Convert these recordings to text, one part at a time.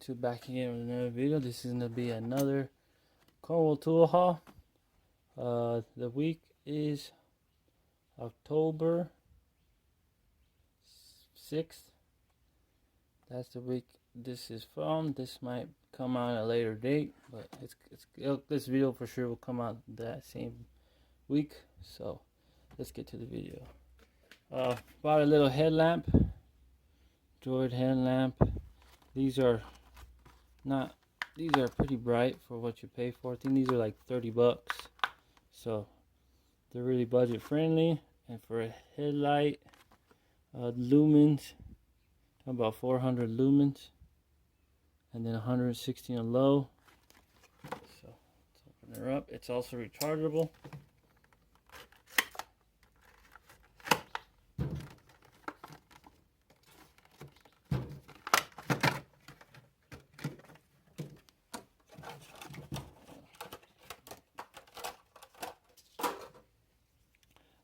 YouTube, back again with another video. This is going to be another Cornwell tool haul. The week is October 6th. That's the week this is from. This might come out at a later date, but this video for sure will come out that same week. So let's get to the video. Bought a little headlamp, Droid headlamp. These are pretty bright for what you pay for. I think these are like 30 bucks. So they're really budget friendly. And for a headlight, lumens, about 400 lumens, and then 116 on low. So let's open her up. It's also rechargeable.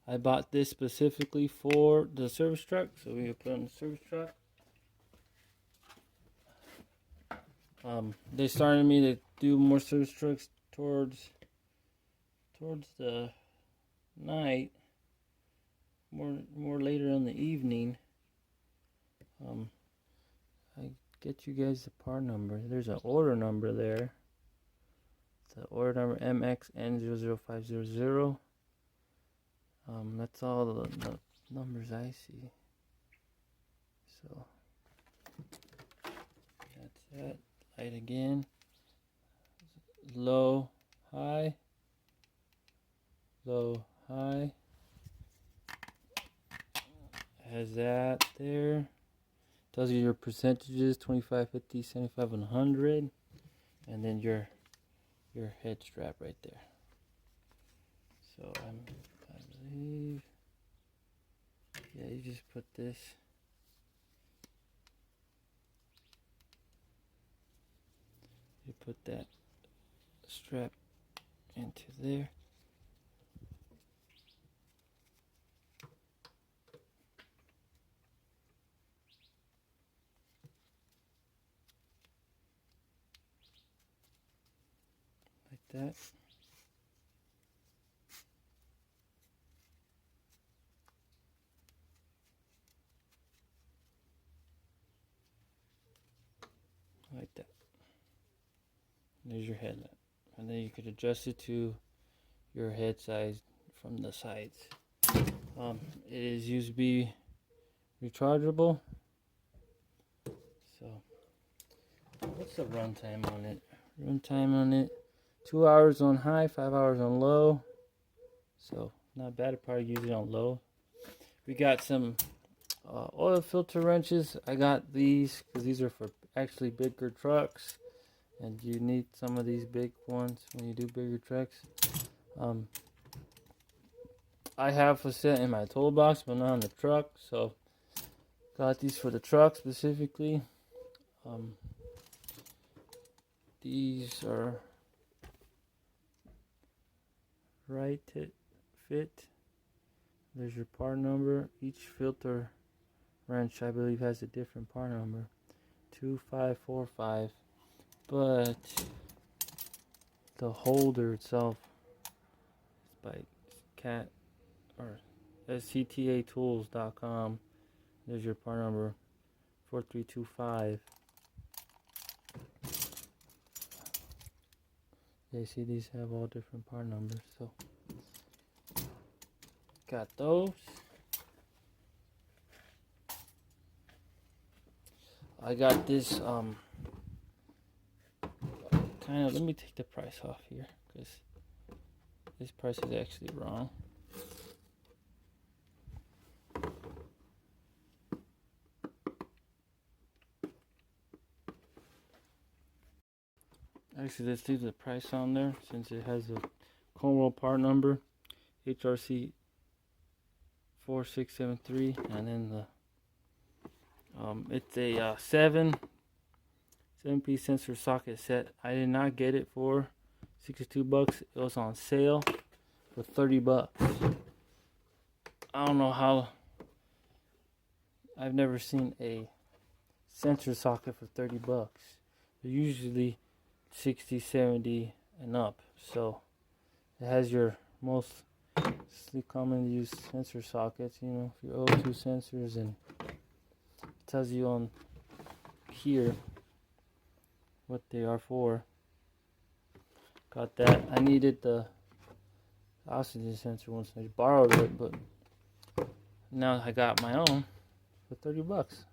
I bought this specifically for the service truck, so we can put it on the service truck. They started me to do more service trucks towards the night, more later in the evening. I get you guys the part number. There's an order number there. The order number MXN00500. That's all the numbers I see. So that's that. Light again. Low, high. Low, high. Has that there. Tells you your percentages: 25, 50, 75, and 100. And then your head strap right there. So I believe, yeah, you just put this. You put that strap into there. Like that. Like that. There's your headlamp, and then you could adjust it to your head size from the sides. It is USB rechargeable. So what's the run time on it? Run time on it: 2 hours on high, 5 hours on low. So not bad. I'd probably use it on low. We got some oil filter wrenches. I got these because these are for actually bigger trucks, and you need some of these big ones when you do bigger trucks. I have a set in my toolbox, but not on the truck, so got these for the truck specifically. These are right to fit. There's your part number. Each filter wrench, I believe, has a different part number, 2545, but the holder itself is by cat or sctatools.com. There's your part number, 4325. Yeah, see, these have all different part numbers, so got those. I got this let me take the price off here, because this price is actually wrong. Actually, let's leave the price on there since it has a Cornwell part number, HRC 4673, and then the it's a 7-piece sensor socket set. I did not get it for 62 bucks. It was on sale for 30 bucks. I don't know how. I've never seen a sensor socket for 30 bucks. They're usually 60, 70 and up. So it has your most commonly used sensor sockets, you know, your O2 sensors, and it tells you on here what they are for. Got that. I needed the oxygen sensor once. I borrowed it, but now I got my own for 30 bucks.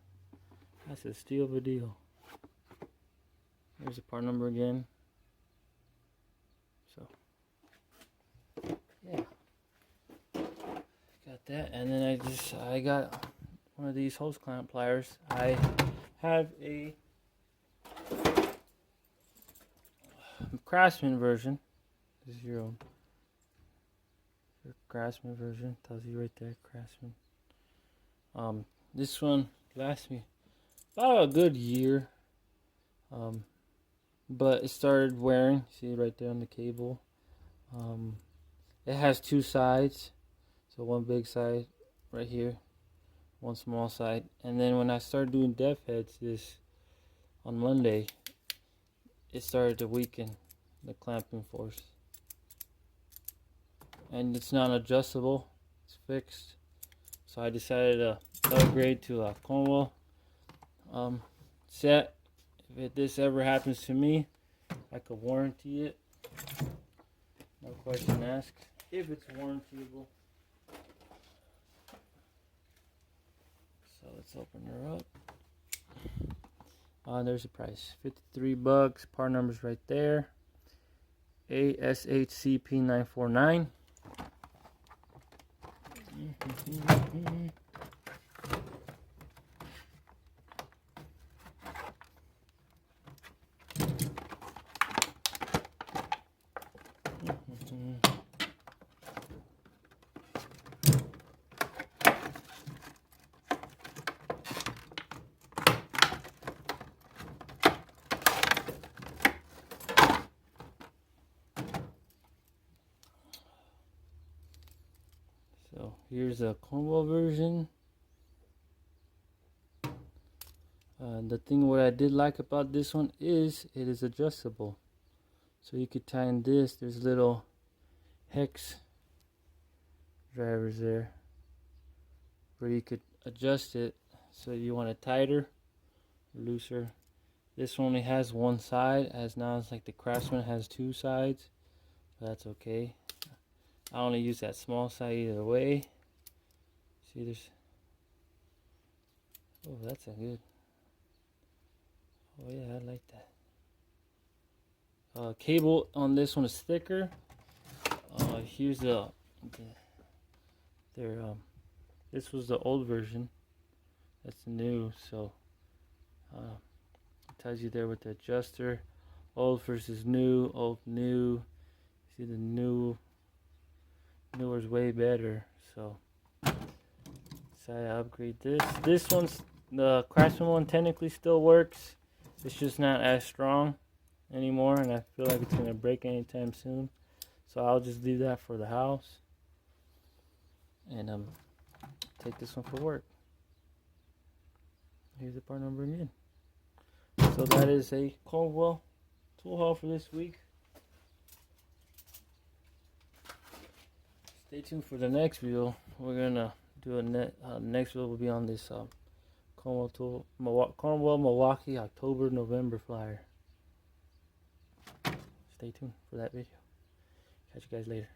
That's a steal of a deal. Here's the part number again. So, yeah. Got that. And then I got one of these hose clamp pliers. I have a Craftsman version. This is your Craftsman version. Tells you right there, Craftsman. This one lasts me about a good year. But it started wearing. See right there on the cable. It has two sides. So one big side right here, one small side. And then when I started doing depth heads on Monday, it started to weaken the clamping force. And it's not adjustable, it's fixed. So I decided to upgrade to a Cornwell set. If this ever happens to me, I could warranty it. No question asked if it's warrantyable. So let's open her up. There's the price, 53 bucks. Part number's right there. ASHCP949. So here's a Cornwell version. The thing what I did like about this one is it is adjustable. So you could tie in this. There's little hex drivers there where you could adjust it. So you want it tighter, looser. This one only has one side, as now it's like the Craftsman has two sides. But that's okay. I only use that small side either way. See, there's. Oh, that's a good. Oh yeah, I like that. Cable on this one is thicker. Here's this was the old version. That's the new. So it tells you there with the adjuster, old versus new, old, new. See, the newer is way better. So decided to upgrade this. This one's the Craftsman one technically still works. It's just not as strong anymore, and I feel like it's gonna break anytime soon. So I'll just leave that for the house and take this one for work. Here's the part number again. So that is a Cornwell tool haul for this week. Stay tuned for the next video. We're gonna do next video will be on this Cornwell Milwaukee October November flyer. Stay tuned for that video. Catch you guys later.